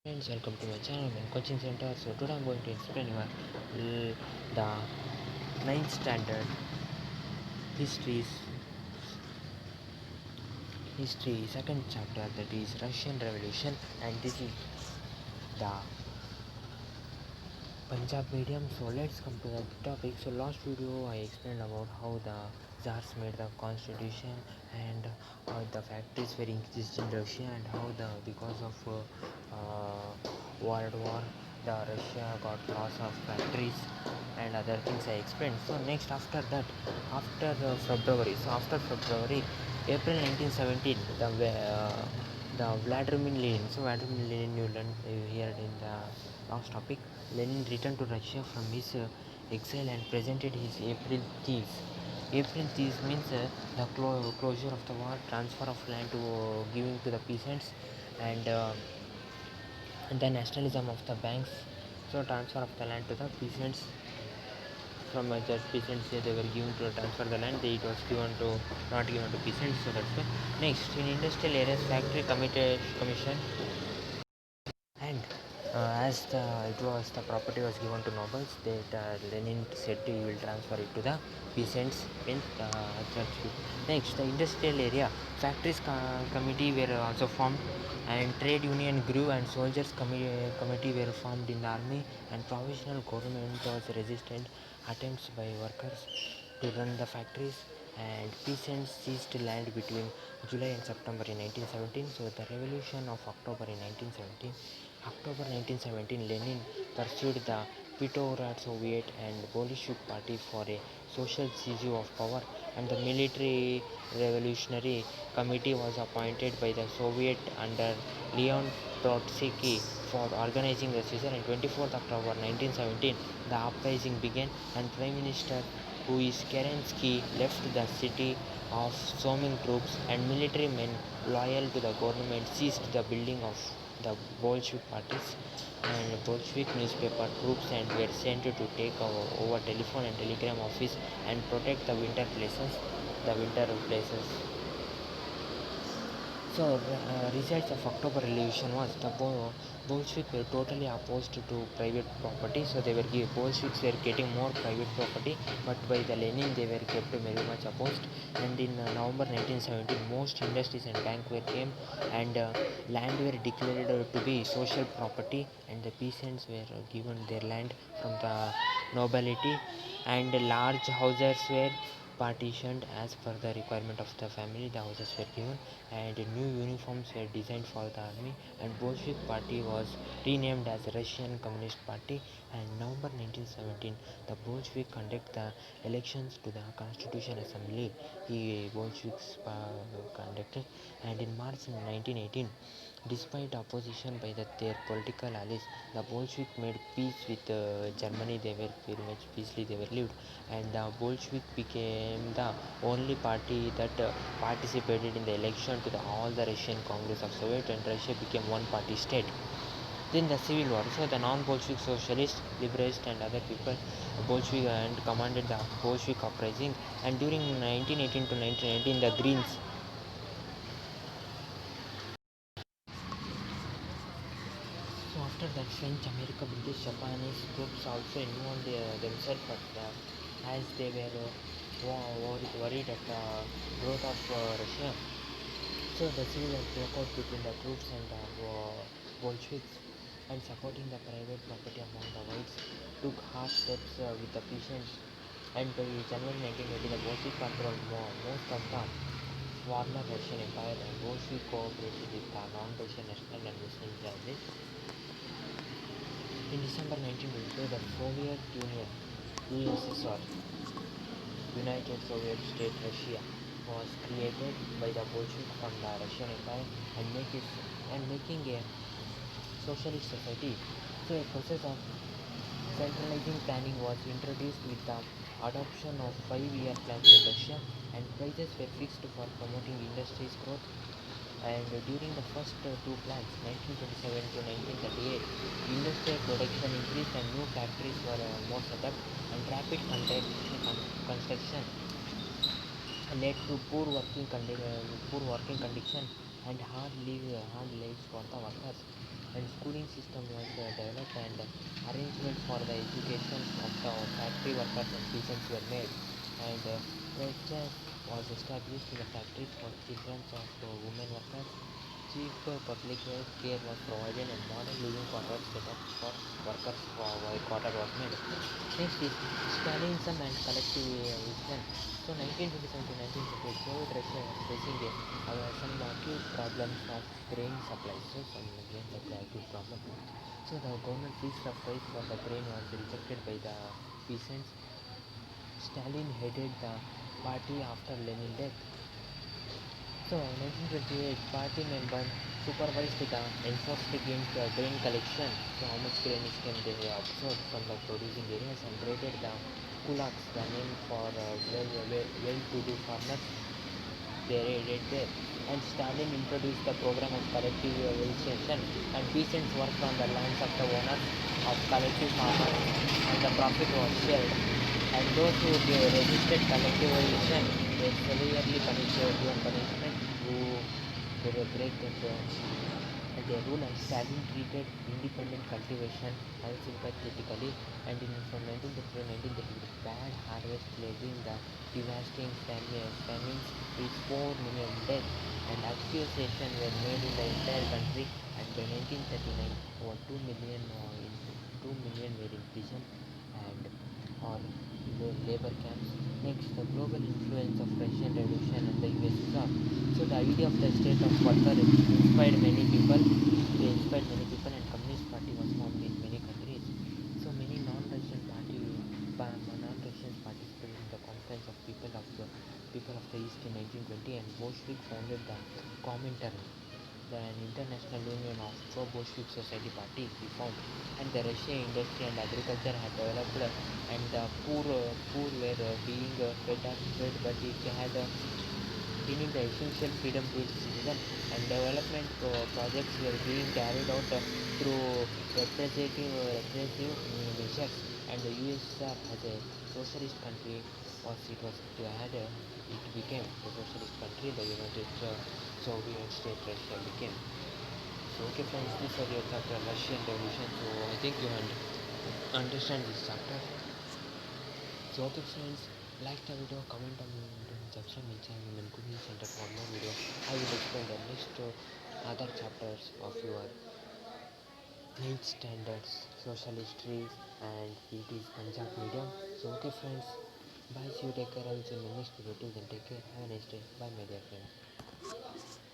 Friends, welcome to my channel and coaching center. So today I'm going to explain the ninth standard histories history second chapter, that is Russian Revolution, and this is the Punjab medium. So let's come to the topic. So last video I explained about how the Tsars made the constitution and how the factories were increased in Russia and how the because of World War the Russia got loss of factories and other things I explained. So next after that, after February, April 1917, the Vladimir Lenin. So Vladimir Lenin, you learned here in the last topic. Lenin returned to Russia from his exile and presented his April Thieves. April Thieves means the closure of the war, transfer of land to giving to the peasants, and the nationalism of the banks. So transfer of the land to the peasants from just peasants, they were given to transfer the land. It was given to not given to peasants. So that's why. Next, in industrial areas, factory committee commission, and as it was the property was given to nobles, that Lenin said he will transfer it to the peasants in the church. Next, the industrial area, factories committee were also formed, and trade union grew, and soldiers committee were formed in the army, and provisional government was resisted attempts by workers to run the factories, and peasants seized land between July and September in 1917. So the revolution of October in 1917. October 1917, Lenin pursued the Petrograd Soviet and Bolshevik Party for a social seizure of power, and the Military Revolutionary Committee was appointed by the Soviet under Leon Trotsky for organizing the seizure. On 24th October 1917, the uprising began, and Prime Minister, who is Kerensky, left the city of Somin. Troops and military men loyal to the government seized the building of the Bolshevik parties, and Bolshevik newspaper troops and were sent to take over telephone and telegram office and protect the winter places. So, results of October Revolution was the Bolsheviks were totally opposed to private property. So Bolsheviks were getting more private property, but by the Lenin they were kept very much opposed. And in November 1917, most industries and banks were came, and land were declared to be social property, and the peasants were given their land from the nobility, and large houses were partitioned as per the requirement of the family. The houses were given, and new uniforms were designed for the army, and Bolshevik party was renamed as Russian Communist Party. And November 1917, the Bolshevik conduct the elections to the Constitution Assembly. The Bolsheviks conducted, and in March 1918, despite opposition by their political allies, the Bolsheviks made peace with Germany. They were very much peacefully they were lived, and the Bolshevik became the only party that participated in the election to all the Russian Congress of Soviet, and Russia became one party state. Then the civil war. So the non-Bolshevik socialists, liberals, and other people, Bolshevik and commanded the Bolshevik uprising. And during 1918 to 1919, the Greens. So after that, French, America, British, Japanese troops also involved themselves, but as they were worried at the growth of Russia, so the civil war broke out between the troops and the Bolsheviks, and supporting the private property among the whites took hard steps with the peasants. And by January 1980, the Bolshevik controlled most of the former Russian Empire, and Bolshevik cooperated with the non-Russian national and Western allies. In December 1922, the Soviet Union (USSR), United Soviet State Russia, was created by the Bolsheviks from the Russian Empire, and making a socialist society. So a process of centralizing planning was introduced with the adoption of 5-year plans in Russia, and prices were fixed for promoting industry's growth. And during the first two plans, 1927 to 1938, industrial production increased, and new factories were more set up, and rapid construction led to poor working condition and hard lives for the workers. and schooling system was developed and arrangements for the education of the factory workers and peasants were made, and creches was established in the factories for children of women workers. Cheap public health care was provided and modern living quarters set up for workers quarter was made. Next is Stalinism and collectivization. So 1927 to 1928, Soviet Russia was facing some acute problems of grain supply. So some grain supply acute problem. So the government fixed the price for the grain was rejected by the peasants. Stalin headed the party after Lenin's death. So 1928, party members supervised the enforced against grain collection. So how much grain is can they absorb from the producing areas and created the kulaks, the name for well-to-do farmers. They raided there. And Stalin introduced the program of collective evaluation, and peasants worked on the lands of the owners of collective farmers, and the profit was shared. And those who resisted collectivization were severely punished, given punishment, who they were break their rule, and Stalin treated independent cultivation unsympathetically, and from 1930 to 1933, bad harvest led in the devastating famines with 4 million deaths, and accusations were made in the entire country, and by 1939, over 2 million, 2 million were in prison and or labor camps. Next, the global influence of Russian Revolution and the USSR. So the idea of the state of worker inspired many people. They inspired many people, and Communist Party was formed in many countries. So many non-Russians participated in the Conference of People of the East in 1920, and Bolshevik founded the Comintern, an international union of pro-Bolshevik society party we formed, and the Russian industry and agriculture had developed, and the poor were being fed, but it had meaning the essential freedom to its citizens, and development projects were being carried out through repressive measures, and the USSR as a socialist country it became a socialist country. The United Soviet State Russia became. So okay friends, this was your chapter Russian Revolution. So I think you understand this chapter. So okay friends, like the video, comment on subscribe my channel and Google Center for more video. I will explain the next other chapters of your 8th standards, social history and it is Punjab medium. So okay friends, bye, see you, take care, I will see you in the next video. Till then, take care, have a nice day, bye my dear friends.